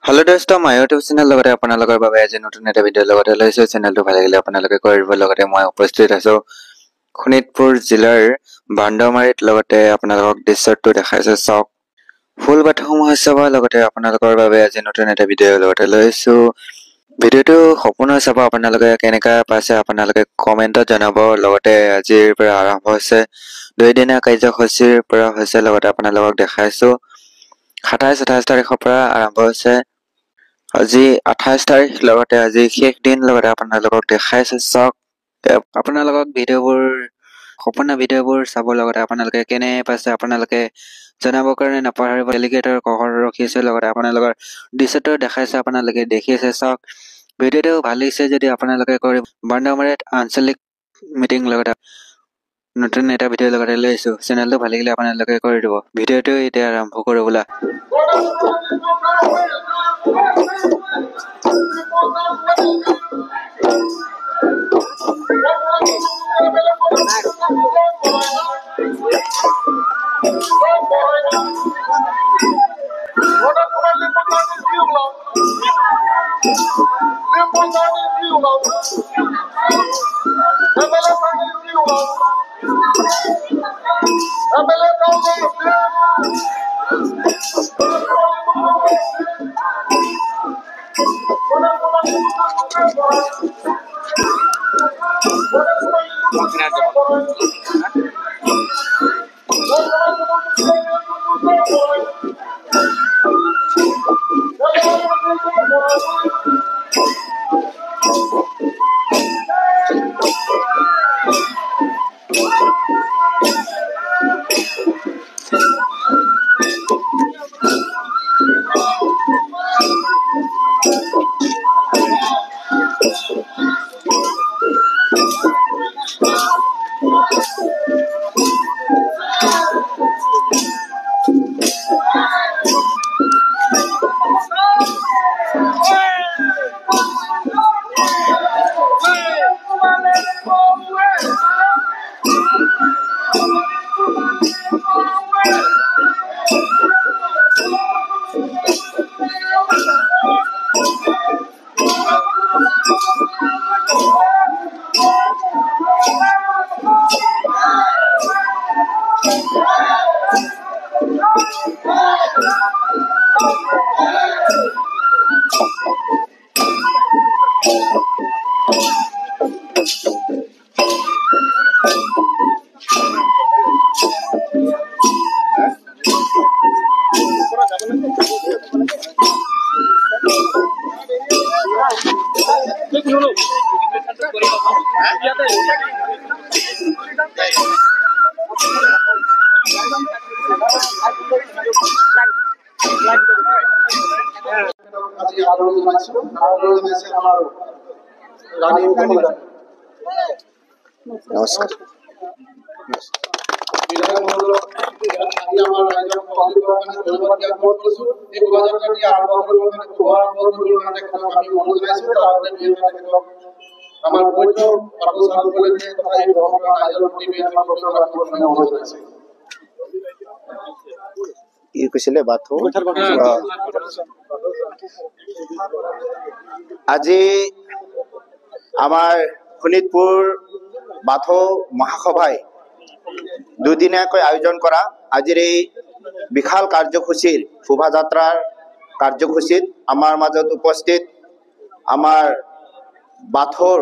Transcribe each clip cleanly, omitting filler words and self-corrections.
Hello दोस्तों मैं YouTube channel লগতে আপোনালোকৰ বাবে আজি নতুন এটা ভিডিঅ' লগতে লৈছো চেনেলটো ভাল লাগিলে আপোনালোকে কৰিব লগতে মই উপস্থিত আছো শোণিতপুৰ জিলাৰ বান্দমাৰীত লগতে আপোনালোকক দৃশ্যটো দেখাইছে চক ফুল বাথসমূহ চাব লগতে আপোনালোকৰ বাবে আজি নতুন এটা ভিডিঅ' লগতে লৈছো ভিডিঅ'টো সম্পূৰ্ণ চাব আপোনালোকে কেনেকা পাইছে আপোনালোকে কমেন্টত জনাব লগতে আজিৰ পৰা আৰম্ভ হৈছে দুইদিনীয়া কাৰ্যসূচীৰ পৰা হৈছে লগতে আপোনালোকক দেখাইছো 27-28 তাৰিখৰ পৰা আৰম্ভ হৈছে আজি 28 তাৰিখ লগতে আজি শেষ দিন লগতে আপোনালোকক দেখাইছে চক আপোনালোকক ভিডিঅ'বোৰ সম্পূৰ্ণ ভিডিঅ'বোৰ চাব লগতে আপোনালোকে কেনে পাইছে আপোনালোকে জনাবৰ কাৰণে নাপাহৰিব এলিগেটৰ কহৰ ৰখিছে লগতে আপোনালোকৰ দৃশ্যটো দেখাইছে আপোনালোকে দেখিছে চক ভিডিঅ'টো ভাল লাগিছে যদি আপোনালোকে কৰি বান্দমাৰীত আঞ্চলিক মিটিং লগতে নতুন এটা ভিডিঅ' লগতে লৈছো চেনেলটো ভাল লাগিলে আপোনালোকে কৰি দিব ভিডিঅ'টো এতিয়া আৰম্ভ কৰো বোলা নমস্কাৰ কি কৈছিলে বাথৌ আজি আমাৰ শোণিতপুৰ বাথৌ মহাসভাই দুদিনীয়াকৈ আয়োজন কৰা আজিৰ এই বিশাল কাৰ্যসূচীৰ শোভাযাত্ৰাৰ কাৰ্যসূচীত আমাৰ মাজত উপস্থিত আমাৰ বাথৌৰ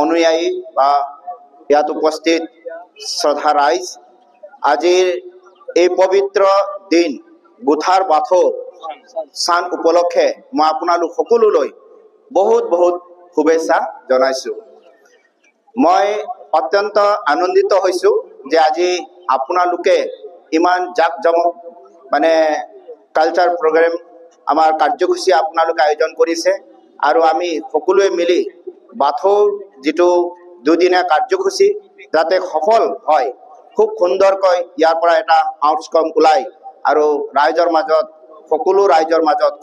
অনুয়ায়ী বা ইয়াত উপস্থিত শ্ৰদ্ধা ৰাইজ আজিৰ এই পবিত্ৰ দিন বুধাৰ বাথৌ স্থান উপলক্ষে মই আপোনালোক সকলোলৈ বহুত বহুত শুভেচ্ছা জনাইছো মই অত্যন্ত আনন্দিত হৈছো যে আজি আপোনালোকে ইমান জাকজমক মানে কালচাৰ প্ৰগ্ৰাম আমাৰ কাৰ্যসূচী আপোনালোকে আয়োজন কৰিছে আৰু আমি সকলোৱে মিলি বাথৌৰ যেটো দুদিনীয়া কাৰ্যসূচী যাতে সফল হয় খুব সুন্দৰকৈ ইয়াৰ পৰা এটা আউটকাম ওলাই আৰু ৰাইজৰ মাজত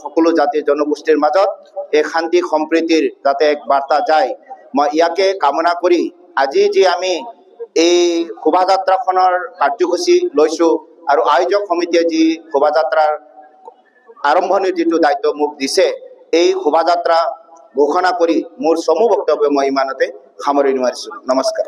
সকলো জাতি জনগোষ্ঠীৰ মাজত এই শান্তি সম্প্ৰীতিৰ যাতে এক বাৰ্তা যায় মই ইয়াকে কামনা কৰি আজি যে আমি এই শোভাযাত্ৰাখনৰ কাৰ্যসূচী লৈছো আৰু আয়োজক সমিতিয়ে যি শোভাযাত্ৰাৰ আৰম্ভণিৰ যিটো দায়িত্ব মোক দিছে এই শোভাযাত্ৰা ঘোষণা কৰি মোৰ চমু বক্তব্য মই ইমানতে সামৰি নোৱাৰিছোঁ। নমস্কাৰ।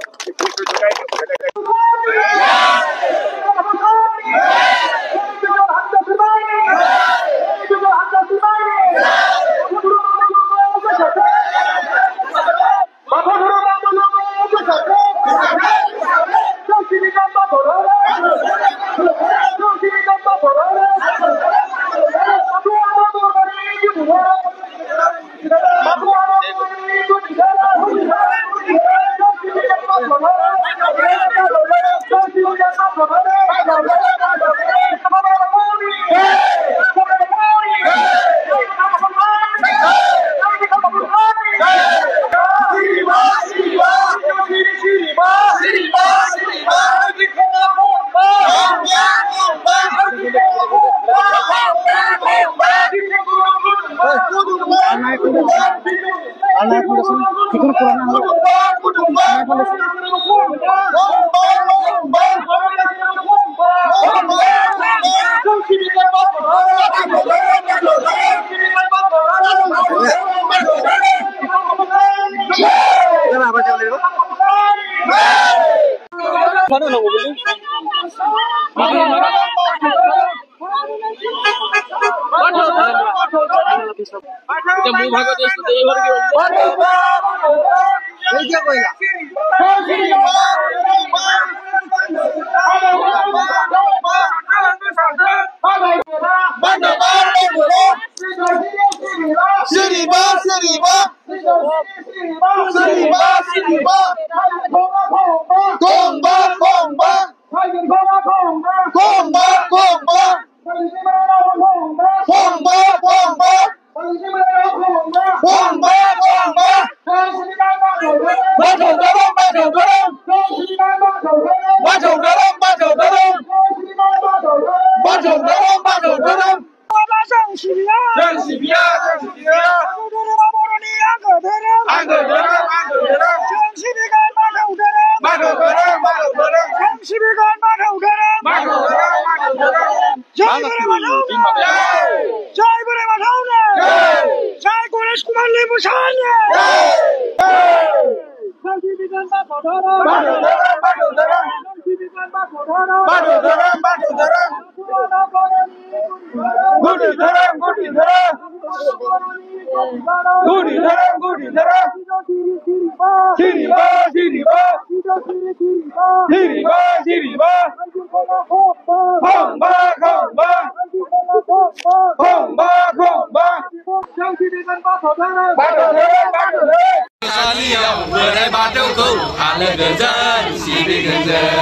Berai Bathauku ala goजोन सिबिगोजोन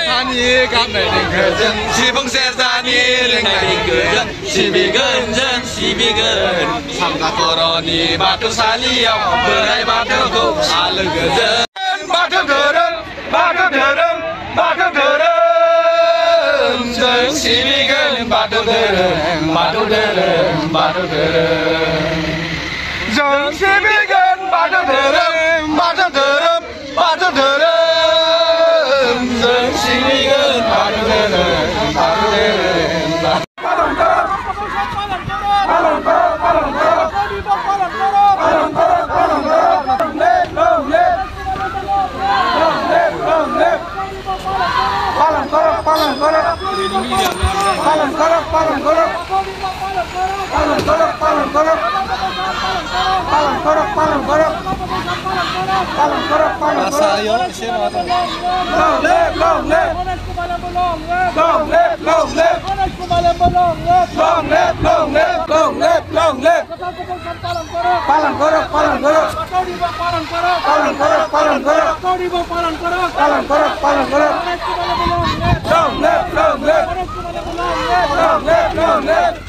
Thani गाबनाय देंखोजों सिफुं सेरजानि रिंनाय देंखोजों सिबिगोन सामगा खर'नि बाथौसालियाव बोराइ बाथौखौ आलो गोजोन बाथौ धोरोम जों सिबिगोन बाथौ धोरोम जों सिबिगोन बाथौ धोरोम जों सिबिगोन बाथौ धोरोम Long live